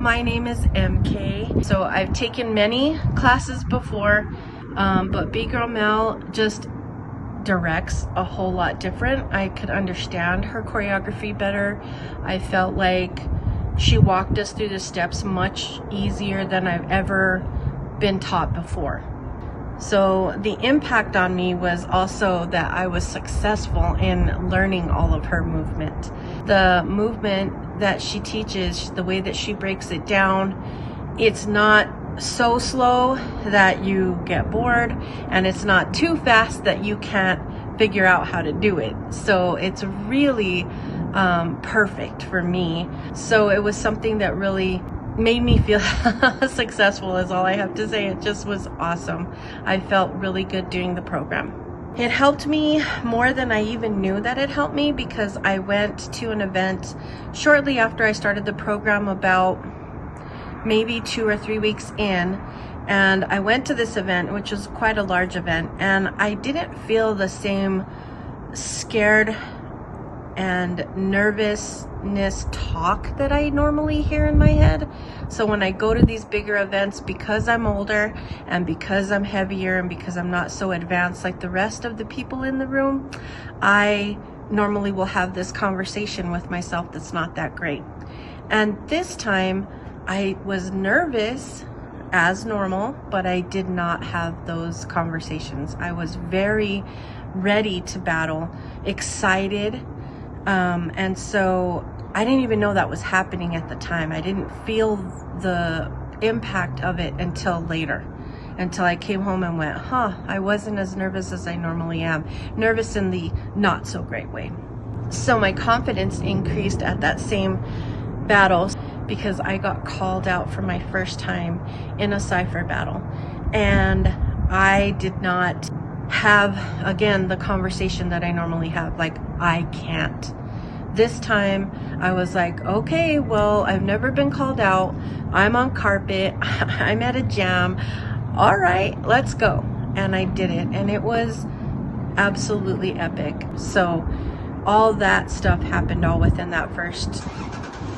my name is MK. So I've taken many classes before, but B-Girl Mel just directs a whole lot different. I could understand her choreography better. I felt like she walked us through the steps much easier than I've ever been taught before. So the impact on me was also that I was successful in learning all of her movement. The movement that she teaches, the way that she breaks it down, it's not so slow that you get bored, and it's not too fast that you can't figure out how to do it. So it's really perfect for me. So it was something that really made me feel successful, is all I have to say. It just was awesome. I felt really good doing the program. It helped me more than I even knew that it helped me, because I went to an event shortly after I started the program, about maybe 2 or 3 weeks in, and I went to this event, which was quite a large event, and I didn't feel the same scared and nervousness talk that I normally hear in my head. So when I go to these bigger events, because I'm older and because I'm heavier and because I'm not so advanced like the rest of the people in the room, I normally will have this conversation with myself that's not that great. And this time I was nervous as normal, but I did not have those conversations. I was very ready to battle, excited. And so I didn't even know that was happening at the time. I didn't feel the impact of it until later, until I came home and went, I wasn't as nervous as I normally am. Nervous in the not so great way. So my confidence increased at that same battle, because I got called out for my first time in a cypher battle. And I did not have, again, the conversation that I normally have, like, I can't. This time I was like, okay, well, I've never been called out. I'm on carpet. I'm at a jam. All right, let's go. And I did it. And it was absolutely epic. So all that stuff happened all within that first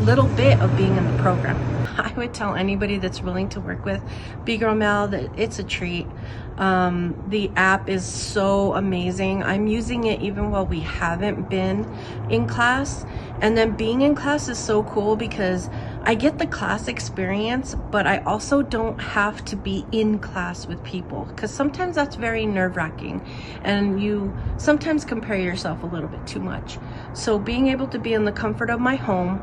little bit of being in the program. I would tell anybody that's willing to work with B-Girl Mel that it's a treat. The app is so amazing. I'm using it even while we haven't been in class. And then being in class is so cool because I get the class experience, but I also don't have to be in class with people, because sometimes that's very nerve-wracking and you sometimes compare yourself a little bit too much. So being able to be in the comfort of my home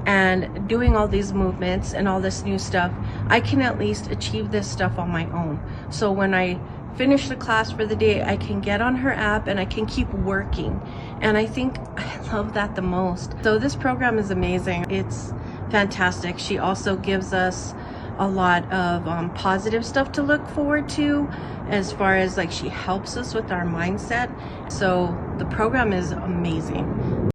and doing all these movements and all this new stuff, I can at least achieve this stuff on my own. So when I finish the class for the day, I can get on her app and I can keep working. And I think I love that the most. So this program is amazing. It's fantastic. She also gives us a lot of positive stuff to look forward to, as far as like she helps us with our mindset. So the program is amazing.